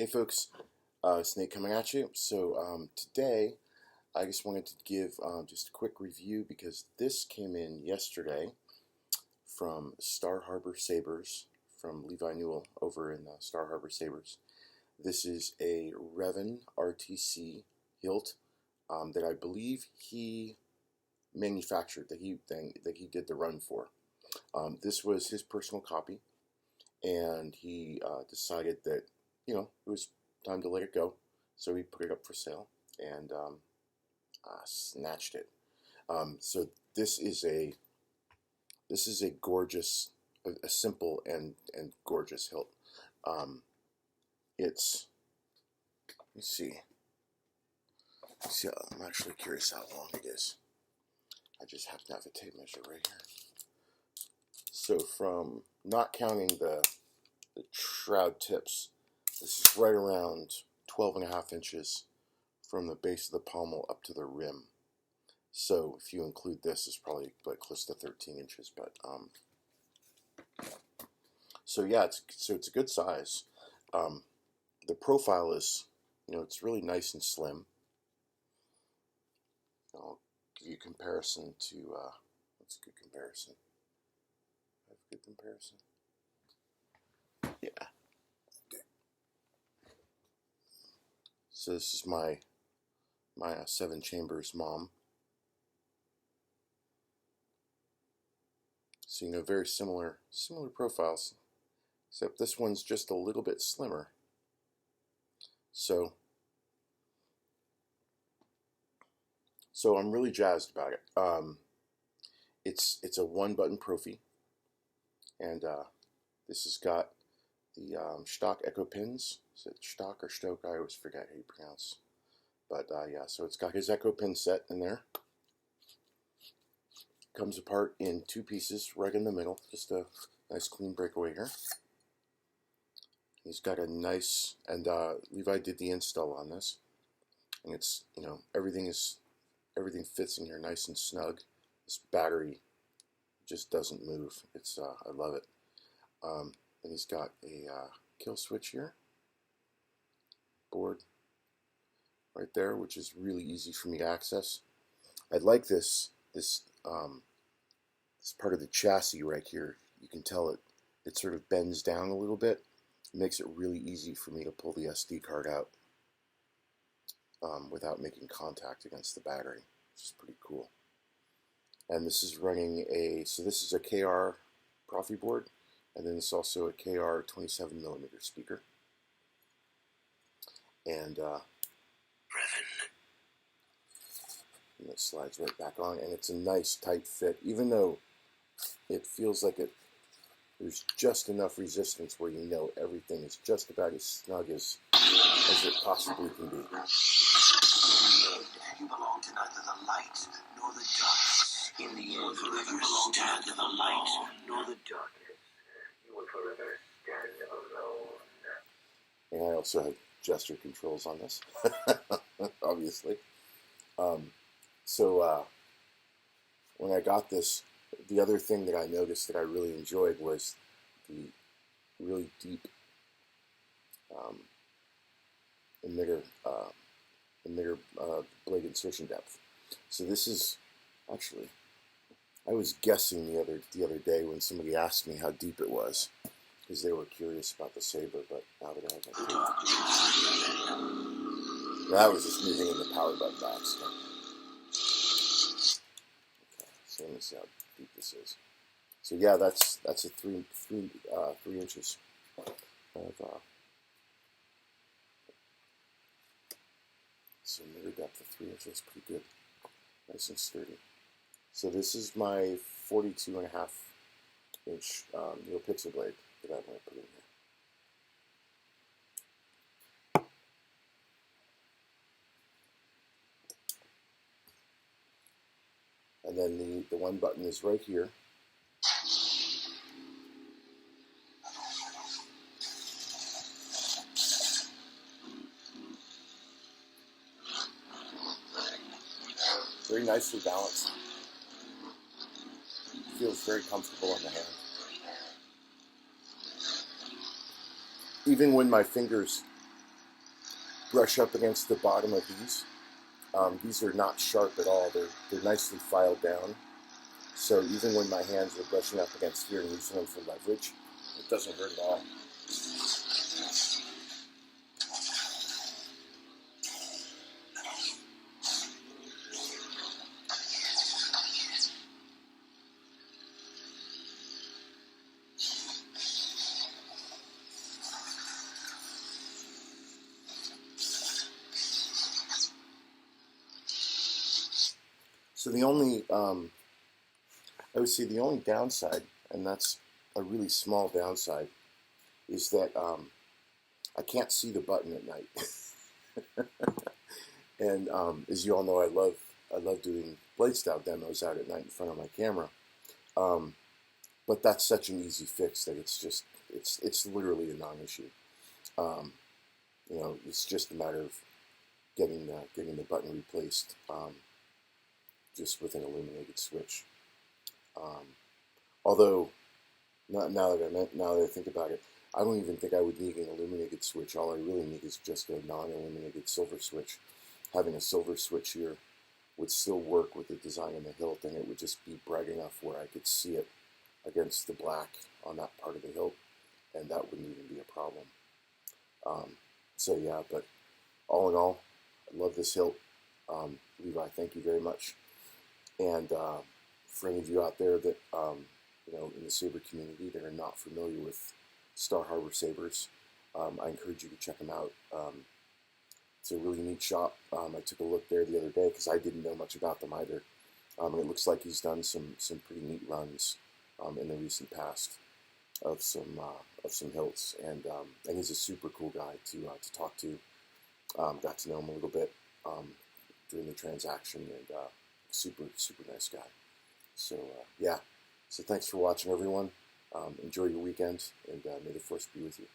Hey folks, Snake coming at you. So today I just wanted to give just a quick review because this came in yesterday from Star Harbor Sabers from Levi over in Star Harbor Sabers. This is a Revan RTC hilt that I believe he manufactured, that he did the run for. This was his personal copy, and he decided that it was time to let it go, so he put it up for sale and snatched it. So this is a gorgeous, a simple and gorgeous hilt. It's, let's see. I'm actually curious how long it is. I just happen to have a tape measure right here. So from not counting the shroud tips, this is right around 12.5 inches from the base of the pommel up to the rim. So if you include this, it's probably like close to 13 inches. But so yeah, it's a good size. The profile is, it's really nice and slim. I'll give you a comparison to what's a good comparison? Have a good comparison. Yeah. So this is my 7 chambers mom. So very similar profiles, except this one's just a little bit slimmer. So I'm really jazzed about it. It's a 1-button Profi, and this has got the stock echo pins. Is it stock or stoke? I always forget how you pronounce. But yeah, so it's got his echo pin set in there. Comes apart in 2 pieces right in the middle. Just a nice clean breakaway here. He's got a nice, and Levi did the install on this, and it's everything fits in here nice and snug. This battery just doesn't move. It's I love it. And he's got a kill switch here, board right there, which is really easy for me to access. I like this part of the chassis right here. You can tell it sort of bends down a little bit. It makes it really easy for me to pull the SD card out without making contact against the battery, which is pretty cool. And this is running this is a KR Profi board, and then it's also a KR 27mm speaker. And it slides right back on, and it's a nice tight fit, even though it feels like there's just enough resistance where everything is just about as snug as it possibly can be. You belong to neither the light nor the darkness. In the end, forever stand to the light nor the darkness. You will forever stand alone. And I also have gesture controls on this, obviously. So when I got this, the other thing that I noticed that I really enjoyed was the really deep emitter blade insertion depth. So this is actually, I was guessing the other day when somebody asked me how deep it was, because they were curious about the Saber, but now that I have that was just moving in the power button by accident. Okay, so let me see how deep this is. So yeah, that's a 3 inches of so emitter depth of 3 inches, pretty good, nice and sturdy. So this is my 42.5 inch pixel blade that I'm going to put in here. And then the 1 button is right here. Very nicely balanced. Feels very comfortable on the hand. Even when my fingers brush up against the bottom of these. These are not sharp at all. They're nicely filed down. So even when my hands were brushing up against here and using them for leverage, it doesn't hurt at all. So the only, I would say the only downside, and that's a really small downside, is that I can't see the button at night. And as you all know, I love doing blade style demos out at night in front of my camera. But that's such an easy fix that it's literally a non-issue. It's just a matter of getting the button replaced. Just with an illuminated switch. Although, now that I think about it, I don't even think I would need an illuminated switch. All I really need is just a non-illuminated silver switch. Having a silver switch here would still work with the design of the hilt, and it would just be bright enough where I could see it against the black on that part of the hilt, and that wouldn't even be a problem. So yeah, but all in all, I love this hilt. Levi, thank you very much. And for any of you out there that, in the Saber community that are not familiar with Star Harbor Sabers, I encourage you to check them out. It's a really neat shop. I took a look there the other day because I didn't know much about them either. And it looks like he's done some pretty neat runs in the recent past of some hilts, and he's a super cool guy to talk to. Got to know him a little bit during the transaction, and super nice guy. So yeah, so thanks for watching, everyone. Enjoy your weekend, and may the force be with you.